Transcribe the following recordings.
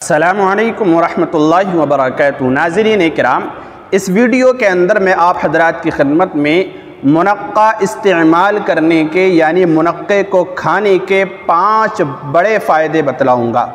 अस्सलामुअलैकुम वरहमतुल्लाहि वबरकातुहू। नाज़रीन किराम, इस वीडियो के अंदर मैं आप हज़रात की खिदमत में मुनक्का इस्तेमाल करने के यानी मुनक्के को खाने के 5 बड़े फ़ायदे बतलाऊँगा।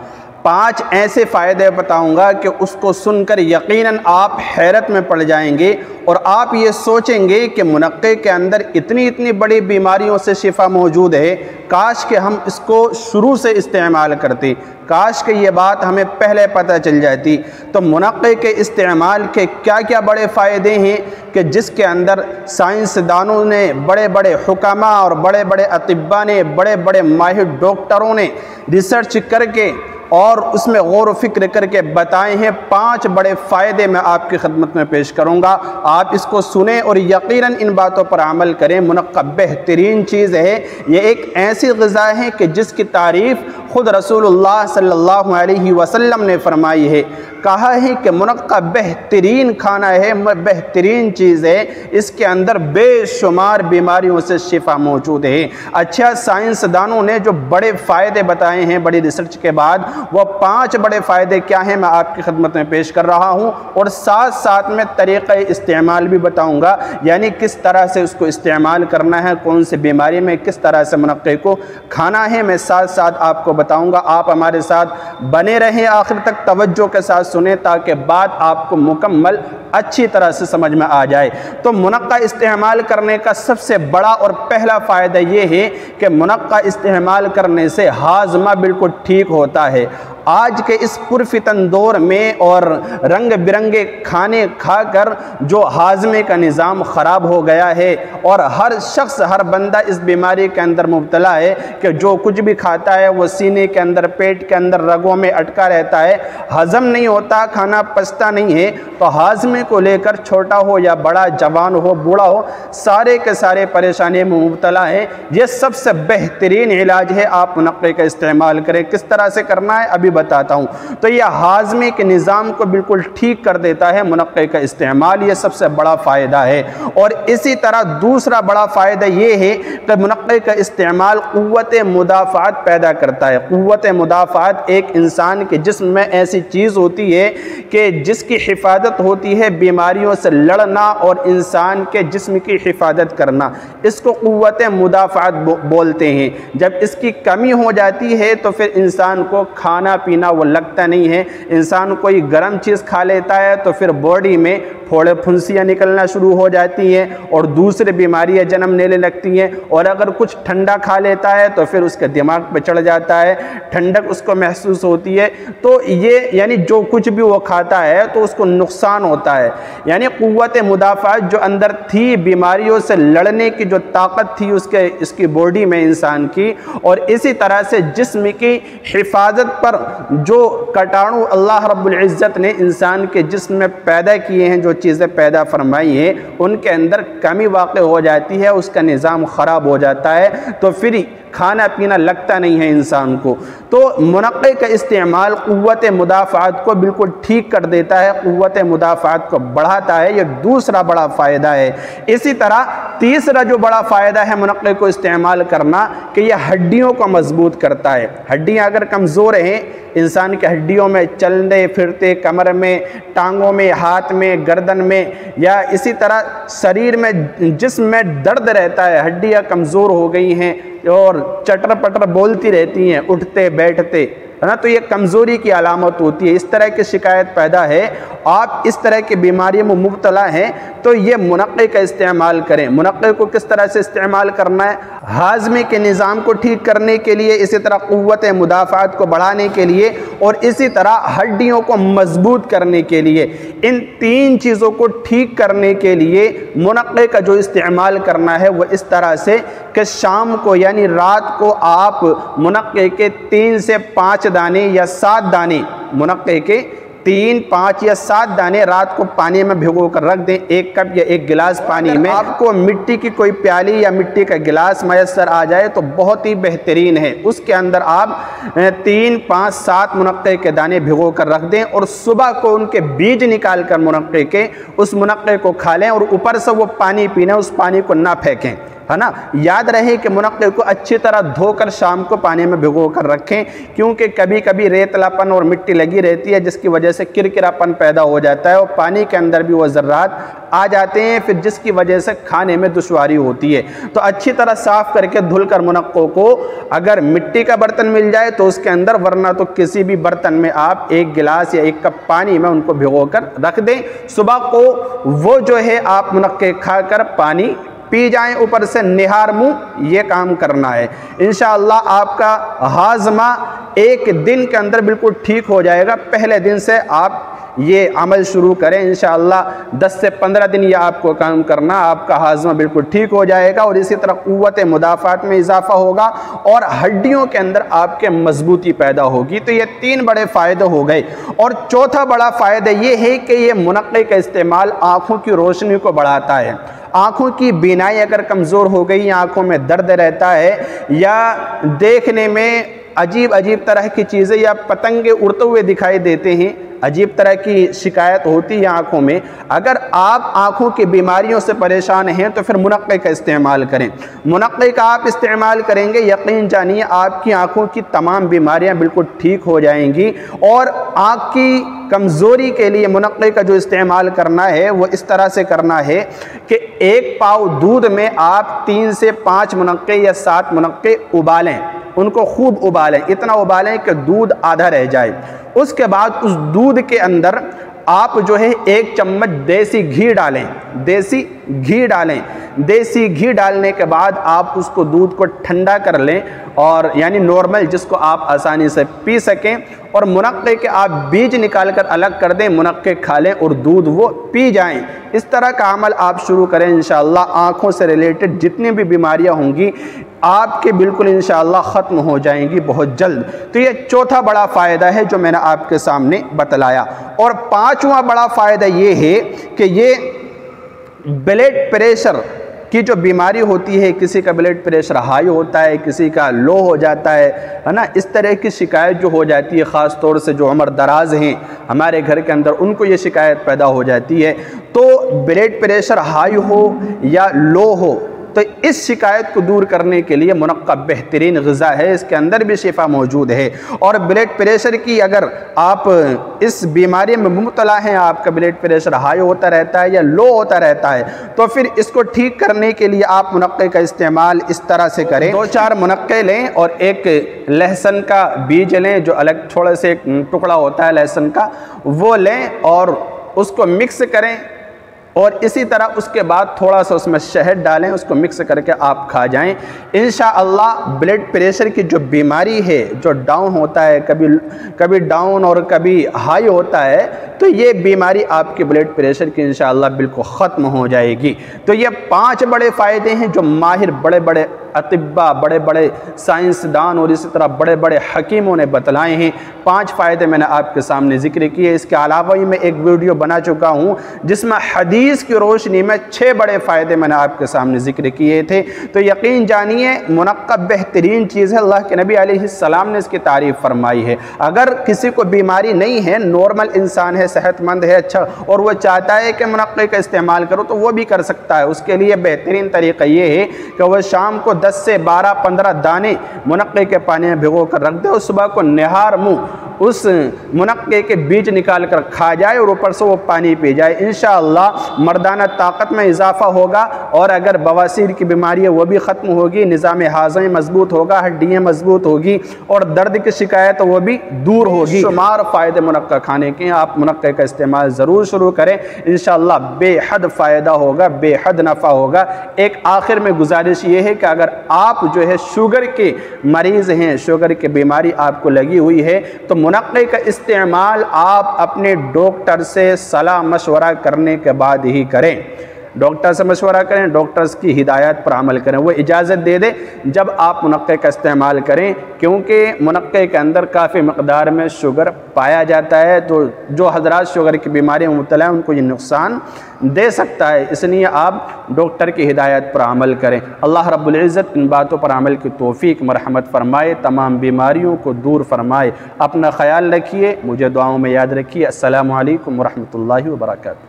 5 ऐसे फ़ायदे बताऊंगा कि उसको सुनकर यकीनन आप हैरत में पड़ जाएंगे और आप ये सोचेंगे कि मुनक्के के अंदर इतनी बड़ी बीमारियों से शिफा मौजूद है। काश कि हम इसको शुरू से इस्तेमाल करते, काश कि ये बात हमें पहले पता चल जाती। तो मुनक्के के इस्तेमाल के क्या क्या बड़े फ़ायदे हैं कि जिसके अंदर साइंसदानों ने, बड़े बड़े हुकामा और बड़े बड़े अतिब्बा ने, बड़े बड़े माहिर डॉक्टरों ने रिसर्च करके और उसमें गौर व फिक्र करके बताए हैं। 5 बड़े फ़ायदे मैं आपकी खिदमत में पेश करूंगा। आप इसको सुने और यकीनन इन बातों पर अमल करें। मुनक्का बेहतरीन चीज़ है। ये एक ऐसी ग़िज़ा है कि जिसकी तारीफ़ ख़ुद रसूलुल्लाह सल्लल्लाहु अलैहि वसल्लम ने फरमाई है। कहा है कि मुनक्का बेहतरीन खाना है, बेहतरीन चीज़ है, इसके अंदर बेशुमार बीमारियों से शिफा मौजूद है। अच्छा, साइंसदानों ने जो बड़े फ़ायदे बताए हैं बड़ी रिसर्च के बाद, वो 5 बड़े फ़ायदे क्या हैं मैं आपकी खिदमत में पेश कर रहा हूँ और साथ साथ में तरीक़े इस्तेमाल भी बताऊँगा, यानी किस तरह से उसको इस्तेमाल करना है, कौन सी बीमारी में किस तरह से मुनक्के को खाना है, मैं साथ साथ आपको बताऊँगा। आप हमारे साथ बने रहें, आखिर तक तवज्जो के साथ सुने ताकि बात आपको मुकम्मल अच्छी तरह से समझ में आ जाए। तो मुनक्का इस्तेमाल करने का सबसे बड़ा और पहला फ़ायदा ये है कि मुनक्का इस्तेमाल करने से हाजमा बिल्कुल ठीक होता है। आज के इस पुरफितन दौर में और रंग बिरंगे खाने खाकर जो हाजमे का निज़ाम ख़राब हो गया है और हर शख्स, हर बंदा इस बीमारी के अंदर मुब्तला है कि जो कुछ भी खाता है वो सीने के अंदर, पेट के अंदर, रगों में अटका रहता है, हज़म नहीं होता, खाना पचता नहीं है। तो हाजमे को लेकर छोटा हो या बड़ा, जवान हो, बूढ़ा हो, सारे के सारे परेशानी में मुब्तला है। ये सबसे बेहतरीन इलाज है। आप मुनक्के का इस्तेमाल करें। किस तरह से करना है अभी बताता हूँ। तो यह हाजमे के निज़ाम को बिल्कुल ठीक कर देता है मुनक्के का इस्तेमाल, ये सबसे बड़ा फ़ायदा है। और इसी तरह दूसरा बड़ा फ़ायदा ये है कि मुनक्के का इस्तेमाल क़ुव्वत मुदाफ़ात पैदा करता है। क़ुव्वत मुदाफ़ात एक इंसान के जिस्म में ऐसी चीज़ होती है कि जिसकी हिफाजत होती है बीमारियों से लड़ना और इंसान के जिस्म की हिफाजत करना, इसको क़ुव्वत मुदाफ़ात बोलते हैं। जब इसकी कमी हो जाती है तो फिर इंसान को खाना पीना वो लगता नहीं है। इंसान कोई गर्म चीज़ खा लेता है तो फिर बॉडी में फोड़े फुंसियाँ निकलना शुरू हो जाती हैं और दूसरी बीमारियाँ जन्म लेने लगती हैं। और अगर कुछ ठंडा खा लेता है तो फिर उसके दिमाग पे चढ़ जाता है, ठंडक उसको महसूस होती है। तो ये यानी जो कुछ भी वो खाता है तो उसको नुकसान होता है। यानी क़ुव्वत मुदाफ़ात जो अंदर थी, बीमारियों से लड़ने की जो ताकत थी इसकी बॉडी में इंसान की, और इसी तरह से जिस्म की हिफाजत पर जो कीटाणु अल्लाह रब्बुल इज़्ज़त ने इंसान के जिस्म में पैदा किए हैं, जो चीज़ें पैदा फरमाई हैं, उनके अंदर कमी वाक़ई हो जाती है, उसका निज़ाम ख़राब हो जाता है, तो फिर खाना पीना लगता नहीं है इंसान को। तो मुनक्के का इस्तेमाल क़ुव्वत मुदाफ़ात को बिल्कुल ठीक कर देता है, क़ुव्वत मुदाफ़ात को बढ़ाता है। ये दूसरा बड़ा फ़ायदा है। इसी तरह तीसरा जो बड़ा फ़ायदा है मुनक्के को इस्तेमाल करना कि यह हड्डियों को मजबूत करता है। हड्डियाँ अगर कमज़ोर हैं, इंसान के हड्डियों में चलते फिरते, कमर में, टांगों में, हाथ में, गर्दन में, या इसी तरह शरीर में, जिस्म में दर्द रहता है, हड्डियाँ कमज़ोर हो गई हैं और चटर पटर बोलती रहती हैं उठते बैठते, है ना, तो ये कमज़ोरी की अलामत होती है। इस तरह की शिकायत पैदा है, आप इस तरह की बीमारियों में मुब्तला हैं, तो ये मुनक्के का इस्तेमाल करें। मुनक्के को किस तरह से इस्तेमाल करना है? हाजमे के निज़ाम को ठीक करने के लिए, इसी तरह क़ुव्वत मुदाफ़ात को बढ़ाने के लिए, और इसी तरह हड्डियों को मजबूत करने के लिए। इन 3 चीज़ों को ठीक करने के लिए मुनक्के का जो इस्तेमाल करना है वो इस तरह से कि शाम को यानी रात को आप मुनक्के के 3 से 5 दाने या 7 दाने, मुनक्के के 3, 5 या 7 दाने रात को पानी में भिगो कर रख दें। 1 कप या 1 गिलास पानी में आपको मिट्टी की कोई प्याली या मिट्टी का गिलास मैसर आ जाए तो बहुत ही बेहतरीन है। उसके अंदर आप 3, 5, 7 मुनक्के के दाने भिगो कर रख दें और सुबह को उनके बीज निकाल कर मुनक्के के उस मुनक्के को खा लें और ऊपर से वो पानी पीना, उस पानी को ना फेंकें। है ना। याद रहे कि मुनक्के को अच्छी तरह धोकर शाम को पानी में भिगो कर रखें, क्योंकि कभी कभी रेतलापन और मिट्टी लगी रहती है जिसकी वजह से किरकिरापन पैदा हो जाता है और पानी के अंदर भी वो ज़र्रात आ जाते हैं, फिर जिसकी वजह से खाने में दुश्वारी होती है। तो अच्छी तरह साफ़ करके धुलकर मुनक्कों को, अगर मिट्टी का बर्तन मिल जाए तो उसके अंदर, वरना तो किसी भी बर्तन में आप 1 गिलास या 1 कप पानी में उनको भिगोकर रख दें। सुबह को वो जो है आप मुनक्के खाकर पानी पी जाएं, ऊपर से निहार मुँह, ये काम करना है। इंशाअल्लाह आपका हाजमा 1 दिन के अंदर बिल्कुल ठीक हो जाएगा। पहले दिन से आप ये अमल शुरू करें, इंशाअल्लाह 10 से 15 दिन ये आपको काम करना, आपका हाजमा बिल्कुल ठीक हो जाएगा और इसी तरह क़ुव्वत मुदाफ़ात में इजाफ़ा होगा और हड्डियों के अंदर आपके मजबूती पैदा होगी। तो ये 3 बड़े फ़ायदे हो गए। और चौथा बड़ा फ़ायदा ये है कि ये मुनक्के का इस्तेमाल आँखों की रोशनी को बढ़ाता है। आँखों की बीनाई अगर कमज़ोर हो गई, आँखों में दर्द रहता है या देखने में अजीब अजीब तरह की चीज़ें या पतंगे उड़ते हुए दिखाई देते हैं, अजीब तरह की शिकायत होती है आँखों में, अगर आप आँखों की बीमारियों से परेशान हैं तो फिर मुनक्के का इस्तेमाल करें। मुनक्के का आप इस्तेमाल करेंगे, यकीन जानिए आपकी आँखों की तमाम बीमारियाँ बिल्कुल ठीक हो जाएंगी। और आँख की कमज़ोरी के लिए मुनक्के का जो इस्तेमाल करना है वो इस तरह से करना है कि 1 पाव दूध में आप 3 से 5 मुनक्के या 7 मुनक्के उबालें, उनको खूब उबालें, इतना उबालें कि दूध आधा रह जाए। उसके बाद उस दूध के अंदर आप जो है 1 चम्मच देसी घी डालें, देसी घी डालें। देसी घी डालने के बाद आप उसको दूध को ठंडा कर लें, और यानी नॉर्मल, जिसको आप आसानी से पी सकें। और मुनक्के के आप बीज निकाल कर अलग कर दें, मुनक्के खा लें और दूध वो पी जाएं। इस तरह का अमल आप शुरू करें, इंशाअल्लाह आँखों से रिलेटेड जितनी भी बीमारियां होंगी आपके बिल्कुल इंशाअल्लाह ख़त्म हो जाएंगी बहुत जल्द। तो ये चौथा बड़ा फ़ायदा है जो मैंने आपके सामने बतलाया। और 5वां बड़ा फ़ायदा ये है कि ये ब्लड प्रेशर की जो बीमारी होती है, किसी का ब्लड प्रेशर हाई होता है, किसी का लो हो जाता है ना, इस तरह की शिकायत जो हो जाती है, ख़ास तौर से जो उम्र दराज हैं हमारे घर के अंदर, उनको ये शिकायत पैदा हो जाती है। तो ब्लड प्रेशर हाई हो या लो हो, तो इस शिकायत को दूर करने के लिए मुनक्का बेहतरीन ग़िज़ा है, इसके अंदर भी शिफा मौजूद है। और ब्लड प्रेशर की अगर आप इस बीमारी में मुब्तला हैं, आपका ब्लड प्रेशर हाई होता रहता है या लो होता रहता है, तो फिर इसको ठीक करने के लिए आप मुनक्के का इस्तेमाल इस तरह से करें। 2-4 मुनक्के लें और 1 लहसुन का बीज लें, जो अलग थोड़े से टुकड़ा होता है लहसुन का, वो लें और उसको मिक्स करें। और इसी तरह उसके बाद थोड़ा सा उसमें शहद डालें, उसको मिक्स करके आप खा जाएं। इंशाअल्लाह ब्लड प्रेशर की जो बीमारी है, जो डाउन होता है, कभी डाउन और कभी हाई होता है, तो ये बीमारी आपके ब्लड प्रेशर की इंशाअल्लाह बिल्कुल ख़त्म हो जाएगी। तो ये 5 बड़े फ़ायदे हैं जो माहिर बड़े बड़े अतिब्बा, बड़े बड़े साइंसदान और इसी तरह बड़े बड़े हकीमों ने बतलाए हैं। 5 फ़ायदे मैंने आपके सामने ज़िक्र किए। इसके अलावा ही मैं एक वीडियो बना चुका हूँ जिसमें हदीस की रोशनी में 6 बड़े फ़ायदे मैंने आपके सामने ज़िक्र किए थे। तो यकीन जानिए मुनक्का बेहतरीन चीज़ है, अल्लाह के नबी अलैहिस्सलाम ने इसकी तारीफ़ फरमाई है। अगर किसी को बीमारी नहीं है, नॉर्मल इंसान है, सेहतमंद है, अच्छा, और वो चाहता है कि मुनक्के का इस्तेमाल करो, तो वो भी कर सकता है। उसके लिए बेहतरीन तरीक़ा ये है कि वह शाम को 10 से 12-15 दाने मुनक्के के पानी में भिगो कर रख दे और सुबह को निहार मुँह उस मुनक्के के बीज निकाल कर खा जाए और ऊपर से वो पानी पी जाए। इंशाअल्लाह मर्दाना ताकत में इजाफा होगा और अगर बवासीर की बीमारी है वो भी ख़त्म होगी, निज़ाम हाज़मी मजबूत होगा, हड्डियाँ मजबूत होगी और दर्द की शिकायत वो भी दूर होगी। शुमार फ़ायदे मुनक्का खाने के, आप मुनक्के का इस्तेमाल ज़रूर शुरू करें, इंशाअल्लाह बेहद फ़ायदा होगा, बेहद नफ़ा होगा। एक आखिर में गुजारिश ये है कि अगर आप जो है शुगर के मरीज़ हैं, शुगर की बीमारी आपको लगी हुई है, तो मुनक्के का इस्तेमाल आप अपने डॉक्टर से सलाह मशवरा करने के बाद ही करें। डॉक्टर से मशवरा करें, डॉक्टर्स की हिदायत पर अमल करें, वो इजाज़त दे दे जब आप मुनक्के का इस्तेमाल करें, क्योंकि मुनक्के के अंदर काफ़ी मकदार में शुगर पाया जाता है। तो जो हज़रात शुगर की बीमारी में मुब्तला हैं उनको ये नुकसान दे सकता है, इसलिए आप डॉक्टर की हिदायत पर अमल करें। अल्लाह रब्बुल इज़्ज़त इन बातों पर अमल की तौफ़ीक मरहमत फ़रमाए, तमाम बीमारियों को दूर फरमाए। अपना ख्याल रखिए, मुझे दुआओं में याद रखिए। अस्सलामु अलैकुम वरहमतुल्लाहि वबरकातुहू।